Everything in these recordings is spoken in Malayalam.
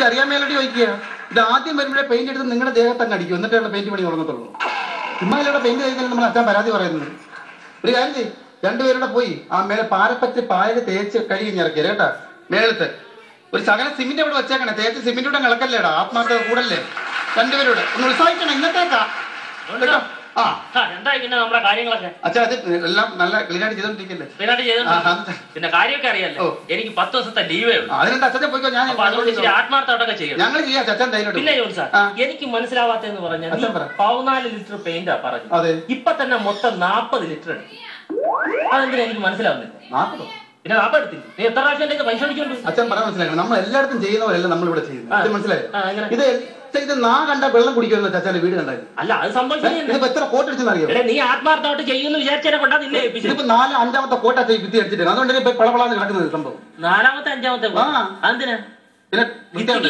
അറിയാൻ മേലോട്ട് ചോദിക്കുക. ഇത് ആദ്യം വരുമ്പോഴേ പെയിന്റ് എടുത്ത് നിങ്ങളുടെ ദേഹത്തങ്ങ് അടിക്കും, എന്നിട്ടുള്ള പെയിന്റ് പണി തുടങ്ങത്തുള്ളൂ. ചുമ്മാ പെയിന്റ് കഴിഞ്ഞാൽ നമ്മൾ അച്ഛൻ പരാതി പറയുന്നത്. ഒരു കാര്യം ചെയ്യും, രണ്ടുപേരുടെ പോയി ആ മേലെ പാരപ്പറ്റ് പായൽ തേച്ച് കഴുകിഞ്ഞിറക്കിയ കേട്ടാ. മേളത്ത് ഒരു ശകലം സിമെന്റ് അവിടെ വെച്ചേക്കണേ, തേച്ച് സിമെന്റിലൂടെ കിളക്കല്ലേടാ, ആത്മാർത്ഥ കൂടല്ലേ. രണ്ടുപേരോട് ഒന്ന് ഉത്സാഹിക്കണം ഇന്നത്തേക്കാ കേട്ടോ. അച്ഛാ അത് എല്ലാം നല്ല ക്ലീനായിട്ട് ചെയ്തോണ്ടിരിക്കല്ലേ. പിന്നെ കാര്യമൊക്കെ അറിയാലോ. എനിക്ക് 10 ദിവസത്തെ ലീവേ ഉള്ളൂ. അതിനെന്താ അച്ഛൻ പോയിക്കോ, ഞാൻ ആത്മാർത്ഥമായിട്ടൊക്കെ ചെയ്യും. ഞങ്ങൾ ചെയ്യാം അച്ഛൻ ധൈര്യം. പിന്നെ ജോൺ സാർ, എനിക്ക് മനസ്സിലാവാത്തെന്ന് പറഞ്ഞാൽ 14 ലിറ്റർ പെയിന്റാ പറഞ്ഞു. ഇപ്പൊ തന്നെ മൊത്തം 40 ലിറ്റർ എടുക്കും. അതെന്തിനാ എനിക്ക് മനസ്സിലാവുന്നില്ല. 40 പിന്നെ 40 എടുത്തില്ല. നീ എത്ര പ്രാവശ്യം എന്റെ പൈസ അടിച്ചോണ്ട്? അച്ഛൻ പറയാൻ മനസ്സിലാക്കണം, നമ്മൾ എല്ലായിടത്തും ചെയ്യുന്നവരല്ല നമ്മൾ ഇവിടെ ചെയ്യുന്നത്. മനസ്സിലായോ? ഇത് നാ കണ്ട വെള്ളം കുടിക്കുമെന്ന് അച്ഛൻ്റെ വീട് കണ്ടായിരുന്നു. അല്ല അത് സംഭവിച്ചു. എത്ര കോട്ട് അടിച്ചെന്നറിയോ? നീ ആത്മാർത്ഥമായിട്ട് ചെയ്യുമെന്ന് വിചാരിച്ചതിനെ കൊണ്ടാ നിന്നെ ഏൽപ്പിച്ചത്. ഇപ്പൊ 4 5ാമത്തെ കോട്ട കുത്തി അടിച്ചിട്ട് അതുകൊണ്ട് പളപളാന്ന് കിടക്കുന്നത് സംഭവം. 4ാമത്തെ 5ാമത്തെ അതെന്തിനാ?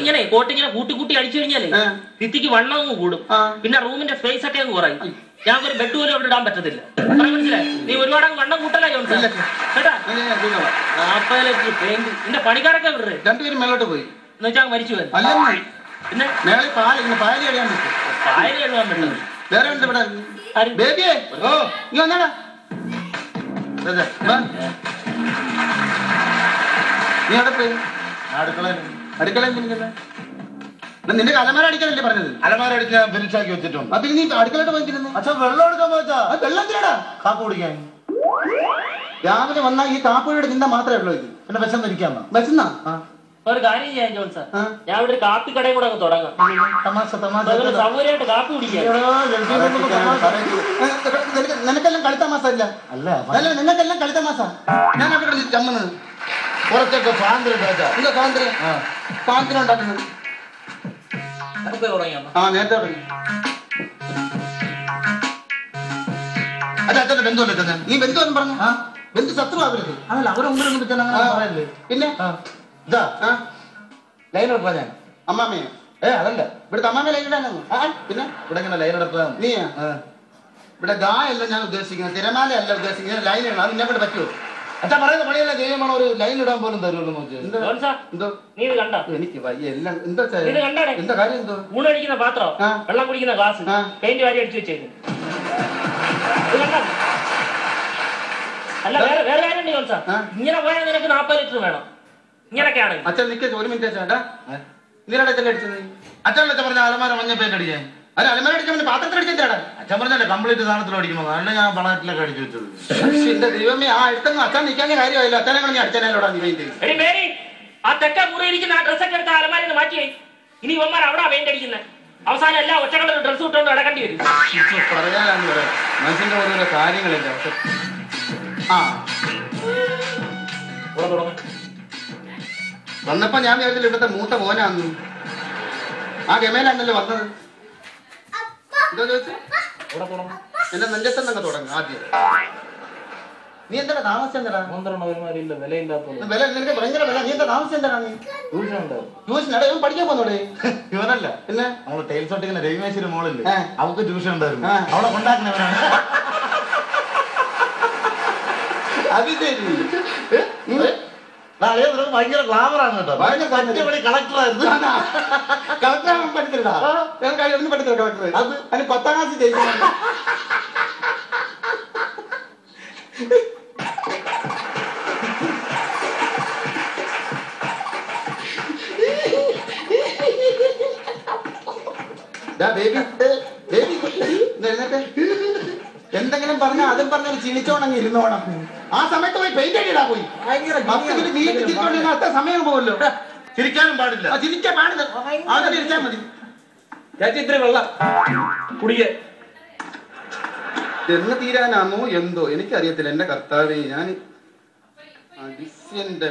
ഇങ്ങനെ കോട്ടിങ്ങനെ കൂട്ടി അടിച്ചു കഴിഞ്ഞാലേ ഭിത്തിക്ക് വണ്ണം കൂടും, പിന്നെ റൂമിന്റെ സ്പേസ് ഒക്കെ അങ്ങ് കുറയും. ഞങ്ങൾക്ക് ഒരു ബെഡ് പോലും അവിടെ ഇടാൻ പറ്റത്തില്ല. മനസ്സിലായി? നീ ഒരുപാട് വണ്ണം കൂട്ടല്ല ജോൺ സാർ കേട്ടാ. 40 ലിറ്റർ പെയിന്റ്. നിന്റെ പണിക്കാരൊക്കെ വിടേ? രണ്ടുപേരും മേലോട്ട് പോയി എന്ന് വെച്ചാൽ മരിച്ചു പോയി. പിന്നെ പായൽ കഴിയാൻ പറ്റും. പായൽ കഴിയാൻ പറ്റും. വേറെ ഉണ്ട് ഇവിടെ ബേബിയെ. ഓ നീ വന്നാടാ. നീ അവിടെ പോയി അടുക്കളയിൽ നിന്റെ അലമാര അടിക്കാനല്ലേ പറഞ്ഞത്? അലമാര അടിച്ച് ഞാൻ ഫിനിഷാക്കി വെച്ചിട്ടുണ്ട്. അപ്പൊ നീ അടുക്കളയിട്ട് പോയിരിക്കുന്നത്? അച്ഛൻ വെള്ളം എടുക്കാൻ പോച്ചാ. വെള്ളം തീടാ കാപ്പ് കുടിക്കാൻ. രാവിലെ വന്നാൽ ഈ കാപ്പുയുടെ ചിന്ത മാത്രമേ ഉള്ളൂ. ഇത് പിന്നെ വിശന്നിരിക്കാന്നോ? വിശന്നാ? ഒരു കാര്യം ചെയ്യാൻ ജോൺ സാർ, ഞാൻ ഇവിടെ ഒരു കാപ്പി കടയും കൂടെ അങ്ങ് തുടങ്ങാം. സൗകര്യമായിട്ട് കാപ്പി കുടിക്കാം. നിനക്കെല്ലാം കളിത്ത മാസം ഇല്ല അല്ല, നിനക്കെല്ലാം കളിത്ത മാസാ. ഞാൻ അവിടെ ചമ്മുന്നത് കുറച്ചൊക്കെ സ്വാതന്ത്ര്യം സ്വാതന്ത്ര്യം ഉണ്ടാക്കുന്നത്. ആ നേരത്തെ തുടങ്ങി. അല്ല അച്ഛന്റെ ബന്ധുവല്ലേ തന്നെ? നീ ബന്ധുവെന്ന് പറഞ്ഞു. ബന്ധു ശത്രു ആവരുത്. അതല്ല അവരെ മുമ്പിലൊന്നും പറ്റാൻ പറയല്ലേ. പിന്നെ ഇതാ ലൈൻ എടുക്കാ ഞാൻ. അമ്മാമ്മയോ? അതല്ല, ഇവിടുത്തെ അമ്മാമ്മ ലൈൻ ഇടാനോ? പിന്നെ ഇവിടെ ഇങ്ങനെ ലൈൻ എടുക്കാൻ നീ ഇവിടെ ഗാ അല്ല ഞാൻ ഉദ്ദേശിക്കുന്നത്, തിരമാല അല്ല ഉദ്ദേശിക്കുന്നത്, ലൈൻ ഇടണം. അത് നിന്നെ കൊണ്ട് പറ്റുമോ? അച്ഛാ പറയുന്ന പണിയല്ല ചെയ്യുമ്പോൾ ഒരു ലൈൻ ഇടാൻ പോലും തരുമല്ലോ നോക്കി. എനിക്ക് വയ്യ എല്ലാം. എന്താ എന്താ കാര്യം? എന്തോ ഊണ് കഴിക്കുന്ന പാത്രം, വെള്ളം കുടിക്കുന്ന ഗ്ലാസ്, പെയിന്റ് വാരി അടിച്ചു വെച്ചേക്കും. അല്ല വേറെ കാര്യം ജോൺ സാർ, ഇങ്ങനെ പോയാൽ നിനക്ക് 40 ലിറ്റർ വേണം. ഇങ്ങനൊക്കെയാണ്. അച്ഛൻ നിൽക്കുക, ഒരു മിനിറ്റ് ചേട്ടാ. നീരാടെ അടിച്ചത് അച്ഛൻ പറഞ്ഞ അലമാര മഞ്ഞ പെയിന്റ് അടിക്കാൻ. അല്ല അലമാര അടിക്കാൻ പാത്രത്തിൽ അടിക്കാൻ ചേട്ടാ. അച്ഛൻ പറഞ്ഞല്ലേ കംപ്ലീറ്റ് സാധനത്തിൽ അടിക്കുമ്പോൾ അല്ല ഞാൻ പണത്തിലൊക്കെ അടിച്ചു വെച്ചത്. എന്റെ ദൈവമേ, ആ അടുത്തൊന്നും അച്ഛൻ നിൽക്കാൻ കാര്യമായില്ല. അച്ഛനെ കൊണ്ട് ഞാൻ അച്ഛനോടാ നീ പെയിന്റ്. ആ തെക്ക മുറിയിരിക്കുന്ന ആ ഡ്രസ്സൊക്കെ എടുത്ത അലമാരിന്ന് മാറ്റിയേ. ഇനി ഇവന്മാർ അവിടെ പെയിന്റ് അടിക്കുന്നത്. അവസാനം എല്ലാ ഒറ്റകളുടെ ഡ്രസ്സ് ഇട്ടുകൊണ്ട് നടക്കേണ്ടി വരും. പറയാനാന്ന് പറയാം, മനസ്സിന്റെ ഓരോരോ കാര്യങ്ങളില്ല. വന്നപ്പോ ഞാൻ വിചാരിച്ചില്ല ഇവിടുത്തെ മൂത്ത മോനാന്ന്. ആ ഗമേലാണല്ലോ വന്നത്. എന്താ ചോദിച്ചു? എന്റെ നെഞ്ചത്തന്നൊക്കെ തുടങ്ങും ആദ്യം. നീ എന്താ താമസിച്ച എന്താ വില? നിനക്ക് ഭയങ്കര വില. നീ എന്താ താമസിച്ച എന്താ? ട്യൂഷൻ ഇവൻ പഠിക്കാൻ പോന്നോടെ? ഇവനല്ല, പിന്നെ നമ്മള് ടൈൽസ് ഒട്ടിക്കുന്ന രവിമേശ്വരി മോളില്ലേ, അവൾക്ക് ട്യൂഷൻ ഉണ്ടായിരുന്നു. അവളെ കൊണ്ടാക്കുന്നവനാണ്. അത് ശരി. ഭയങ്കര ഗ്ലാമറാണ് കേട്ടോ. കളക്ടറായിരുന്നു. കളക്ടറാകാൻ പറ്റത്തില്ലടാ. ഒന്നും പറ്റത്തില്ല കളക്ടർ. അത് അതിന് 10ാം ക്ലാസ്സിൽ ജയിക്കണം. എന്തെങ്കിലും പറഞ്ഞാൽ അതും പറഞ്ഞാൽ ചിണിച്ചോണങ്ങി ഇരുന്നോണം. ആ സമയത്ത് പോയി പെയിന്റ് അടിയിടാ പോയി. അത്ര സമയം പോവല്ലോ. ചിരിക്കാനും പാടില്ല. ചിരിക്കാൻ പാടില്ല. അങ്ങനെ ഇരിച്ചാൽ മതി. ചേച്ചി ഇത്ര വെള്ളം കുടിയേ എന്ന് തീരാനാണോ എന്തോ എനിക്കറിയത്തില്ല. എന്റെ കർത്താവേ, ഞാൻ ഡിസ്യന്റെ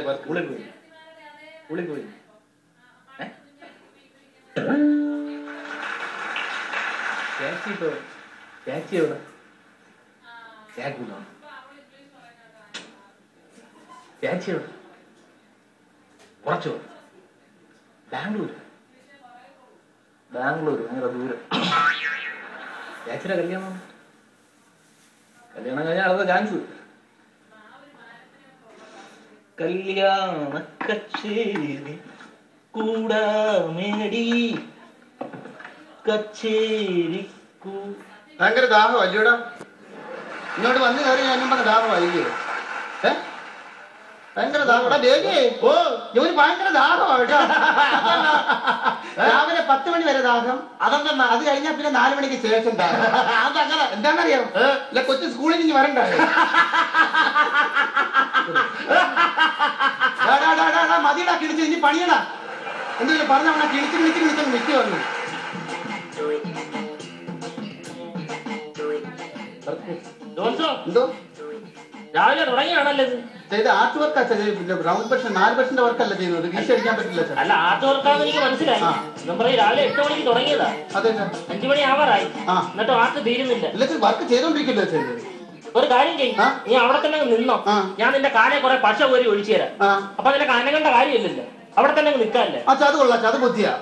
കുറച്ചു ബാംഗ്ലൂർ ഭയങ്കര ദൂരം. ചേച്ചിയുടെ കല്യാണം കഴിഞ്ഞാൽ അടുത്ത ചാൻസ്. കല്യാണ കച്ചേരി കൂടാമേടി കച്ചേരിക്കൂ. ഭയങ്കര ദാഹം അല്ലയോടാ. ഇങ്ങോട്ട് വന്ന് കയറി ഞാൻ പറഞ്ഞ ദാഹമായില്ലേ? ഭയങ്കര ദാഹം. ഓ ഇവന് ഭയങ്കര ദാഹമാണ് കേട്ടോ. രാവിലെ 10 മണി വരെ ദാഹം. അതെന്താ? അത് കഴിഞ്ഞാൽ പിന്നെ 4 മണിക്ക് ശേഷം ദാഹം. അതങ്ങനെ എന്താണെന്നറിയാം? അല്ല കൊച്ചു സ്കൂളിൽ നിന്ന് വരണ്ടായോ? മതിയടാ കിളിച്ച് ഇനി പണിയടാ. എന്തെങ്കിലും പറഞ്ഞ കിളിച്ച് നിൽക്കി വന്നു. എന്തോ രാവിലെ തുടങ്ങിയാണല്ലോ ചെയ്ത് ആർട്ട് വർക്കാ ചെയ്ത്. റൗണ്ട് പെർഷൻ 4% വർക്കല്ല ചെയ്യുന്നത്. വീശടിക്കാൻ പറ്റില്ല. അല്ല ആർട്ട് വർക്കാന്ന് എനിക്ക് മനസ്സിലായി. രാവിലെ 8 മണിക്ക് തുടങ്ങിയതാ. അതെ 5 മണി ആവാറായി. എന്നിട്ട് ആർട്ട് തീരുന്നില്ല. ഇല്ല വർക്ക് ചെയ്തോണ്ടിരിക്കില്ല. ഒരു കാര്യം ചെയ്യും, നീ അവിടെ തന്നെ നിന്നോ. ഞാൻ നിന്റെ കാലെ കുറെ പശ കോരി ഒഴിച്ചു തരാം. അപ്പൊ നിന്റെ കാനകണ്ട കാര്യമില്ലല്ലോ, അവിടെ തന്നെ നിൽക്കാല്ലേ. അച്ഛാ അത് കൊള്ളാം. അത് ബുദ്ധിയാ.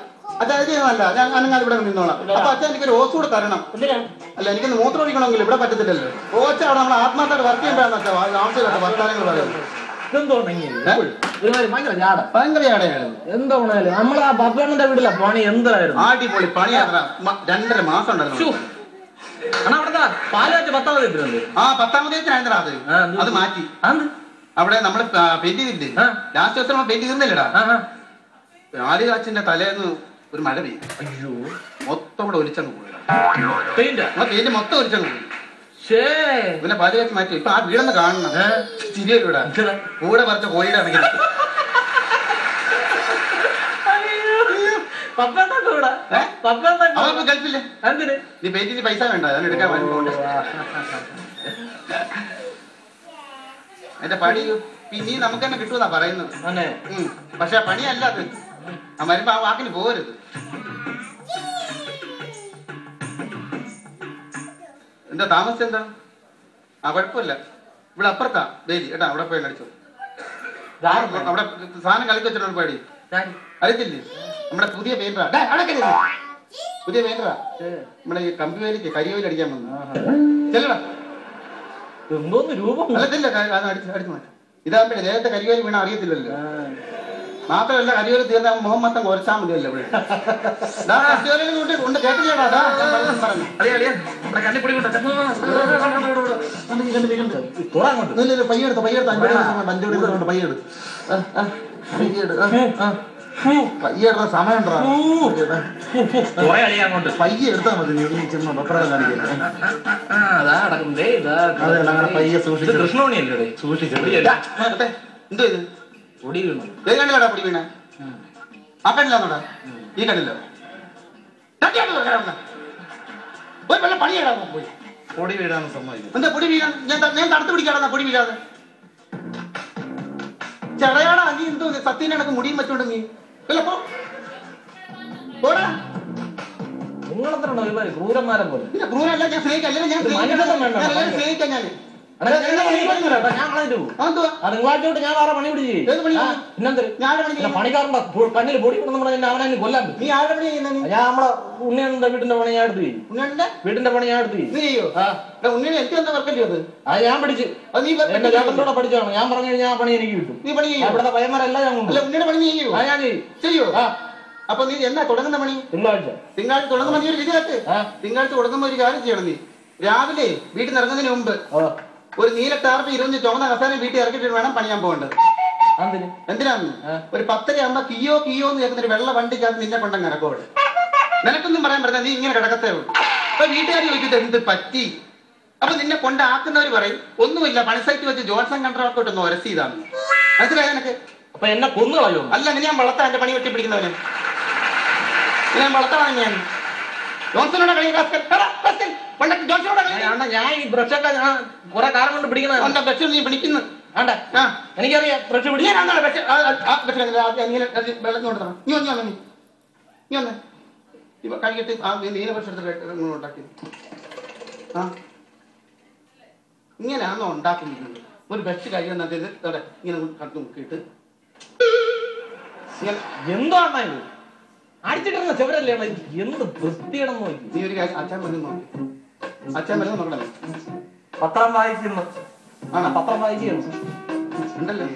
അല്ല ഞാൻ അനങ്ങാതെ ഇവിടെ നിന്നോളാം. അപ്പൊ അച്ഛൻ എനിക്കൊരു ഓസ് കൂടെ തരണം. എന്തിനാ? അല്ല എനിക്കൊന്ന് മൂത്രം ഒഴിക്കണമെങ്കിൽ ഇവിടെ പറ്റത്തില്ലല്ലോ. ഓച്ച അവിടെ നമ്മൾ ആത്മാർത്ഥമായിട്ട് വർക്ക് ചെയ്യേണ്ടതെന്ന് വെച്ചാൽ ആവശ്യമില്ലാത്ത വർത്താനങ്ങൾ പറയുന്നത്. ഭയങ്കര ചാടയാണ്. എന്താണേലും നമ്മളെ ആ ബബ്ബണ്ണന്റെ വീട്ടിലെ പണി എന്തായിരുന്നു? ആടിപൊളി പണി. 2.5 മാസം ഉണ്ടായിരുന്നു. അവിടുത്തെ പാല് വെച്ച് 10ാമത് എത്തിട്ടുണ്ട്. 10ാമത് അത് മാറ്റി. അവിടെ നമ്മള് പെയിന്റ് ചെയ്തില്ലേ? ലാസ്റ്റ് ദിവസം നമ്മൾ പെയിന്റ് ചെയ്തില്ലടാ. ആലുകാച്ചിന്റെ തലേന്ന് ഒരു മഴ പെയ്യും. അയ്യോ മൊത്തം കൂടെ ഒലിച്ചങ്ങ് പോയി. പെയിന്റ് മൊത്തം ഒലിച്ചങ്ങ് പോയി. പിന്നെ പാല് കാച്ച് മാറ്റി. ഇപ്പൊ ആ വീടൊന്ന് കാണണം. ചിരിയൂടാ. കൂടെ പറിച്ച കോഴിയുടെ ആണെങ്കിൽ ഗൾഫില്ലേ? നീ പെയിന്റിന് പൈസ വേണ്ട, ഞാൻ എടുക്കാൻ വേണ്ടി. എന്റെ പണി പിന്നെ നമുക്ക് തന്നെ കിട്ടുമെന്നാ പറയുന്നത്. പക്ഷെ പണിയല്ല അത്. വരുമ്പോ ആ വാക്കിന് പോരുത്. എന്താ താമസം? എന്താ? കുഴപ്പമില്ല. ഇവിടെ അപ്പുറത്താ വേലി കേട്ടാ. അവിടെ പോയി കളിച്ചു. അവിടെ സാധനം കളിക്ക് വെച്ചിട്ടുണ്ട്. പേടി അറിയത്തില്ലേ? നമ്മുടെ പുതിയ പെയിന്ററാ. പുതിയ പെയിന്ററാ. നമ്മുടെ ഈ കമ്പി വേലിക്ക് കരിവേലി അടിക്കാൻ വന്നു. ചെല്ലടാ. അല്ലത്തില്ല അടിച്ചു മാറ്റാം. ഇതാകുമ്പോ നേരത്തെ കരിവേലി വീണ അറിയത്തില്ലല്ലോ. മാത്രമല്ല കരിവേലി തീർന്ന മുഖം മൊത്തം കുറച്ചാൽ മതിയല്ലോ. ഇവിടെ കൊണ്ട് കേട്ടില്ലേടാ. പയ്യെടുത്ത് 5 പയ്യെടുത്ത സമയം പയ്യെ എടുത്താൽ മതി. പയ്യെ എന്തോ ഇത് പൊടി വീണു. ഏത് കണ്ടില്ലാടാ പൊടി വീണ? ആ കണ്ടില്ലാന്നോടാ? ഈ കണ്ടില്ലോ? പോയി വല്ല പണിയാടാ. പോയി പൊടി വീഴാൻ സമ്മതിക്കും. എന്താ പൊടി വീഴാൻ? ഞാൻ തണുത്ത് പിടിക്കാടാ പൊടി വീഴാതെ. ചെടയാടാ. നീ എന്തോ സത്യനെ കണക്ക് മുടിയും വെച്ചോണ്ട് നീ പോടാ. നിങ്ങളെന്താണോ ക്രൂരന്മാരെ പോലെ? ക്രൂരല്ല. ഞാൻ സ്നേഹിക്കാം. ഞാൻ സ്നേഹിക്കാം. ഞാൻ നിങ്ങളായിട്ട് ഞാൻ വേറെ പണി പിടിച്ച് പണിക്കാറുണ്ടോ? കണ്ണിൽ പൊടി അവനെ കൊല്ലാൻ. നീ ആരുടെ പണി ചെയ്യുന്ന? ഞാൻ നമ്മളെ ഉണ്ണിയുടെ വീടിന്റെ പണി ഞാൻ എടുത്ത്. വീടിന്റെ പണി ഞാൻ എടുത്ത്. ഉണ്ണിനെ എനിക്ക് എന്താ വർക്കല്ലോ? അത് ഞാൻ പഠിച്ചു. എന്റെ ചേട്ടൻ്റെ പഠിച്ചാണ്. ഞാൻ പറഞ്ഞു കഴിഞ്ഞാൽ ആ പണി എനിക്ക് കിട്ടും. നീ പണി ഇവിടുത്തെ പയ്യന്മാരെല്ലാം ഞാൻ ഉണ്ണിയുടെ പണി ചെയ്യോ? ഞാൻ ചെയ്യോ? അപ്പൊ നീ എന്നാ തുടങ്ങുന്ന പണി? തിങ്കളാഴ്ച തുടങ്ങുമ്പോ നീ ഒരു വിധി വെച്ച്. തിങ്കളാഴ്ച തുടങ്ങുമ്പോ ഒരു കാര്യം ചെയ്യണം. നീ രാവിലെ വീട്ടിൽ നിന്ന് ഇറങ്ങുന്നതിന് മുമ്പ് ഒരു നീല ടാർപ്പ് 20 ചുവന്ന കസാര വീട്ടിൽ ഇറക്കിയിട്ട് വേണം പണിയാൻ പോകേണ്ടത്. എന്തിനാന്ന്? ഒരു 10:30 ആകുമ്പോ കിയോ എന്ന് കേൾക്കുന്ന ഒരു വെള്ള വണ്ടിക്കകത്ത് നിന്നെ കൊണ്ടങ്ങ് ഇറക്കോട്. നിനക്കൊന്നും പറയാൻ പറ്റില്ല. നീ ഇങ്ങനെ കിടക്കത്തേ ഉള്ളൂ. അപ്പൊ വീട്ടുകാർ ചോദിച്ചിട്ട് എന്ത് പറ്റി? അപ്പൊ നിന്നെ കൊണ്ടാക്കുന്നവർ പറയും ഒന്നുമില്ല, പണിസൈറ്റ് വെച്ച് ജോൺസൺ കൺട്രാക്ടൊന്ന് ഒരസിയതാണ്. മനസ്സിലായ നിനക്ക്? അപ്പൊ എന്നെ കൊന്നുകളയോ? അല്ല, ഞാൻ വളർത്താൻ എന്റെ പണി വെട്ടി പിടിക്കുന്നവന് ഞാൻ വളർത്താനാണ്. ഞാൻ ജോൺസണോടെ കളി ഞാൻ ഈ ബ്രഷൊക്കെ ഞാൻ കുറെ കാലം കൊണ്ട് പിടിക്കുന്ന ബ്രഷ് നീ പിടിക്കുന്നു. എനിക്കറിയാം ബ്രഷ് പിടിക്കാൻ. വെള്ളം കൊണ്ടുതരണം. നീ വന്നേ കഴിയിട്ട് ആ നീല ബ്രഷ് എടുത്ത് ഉണ്ടാക്കി. ഇങ്ങനെയാണോ ഉണ്ടാക്കുന്നത്? ഒരു ബ്രഷ് കഴിയുന്നത് ഇങ്ങനെ കണ്ടു മുക്കിയിട്ട് എന്താണ് ഇത്? അടിച്ചിട്ടുള്ള ചെവരല്ലേ? എന്ത് വൃത്തിയിടം നോക്കി. നീ ഒരു കാര്യം അച്ഛൻ മരുന്ന് നോക്കി. അച്ഛൻ മരുന്ന് നോക്കണേ. പത്രം വായിക്കുന്നു. പത്രം വായിക്കുന്നു ഉണ്ടല്ലോ.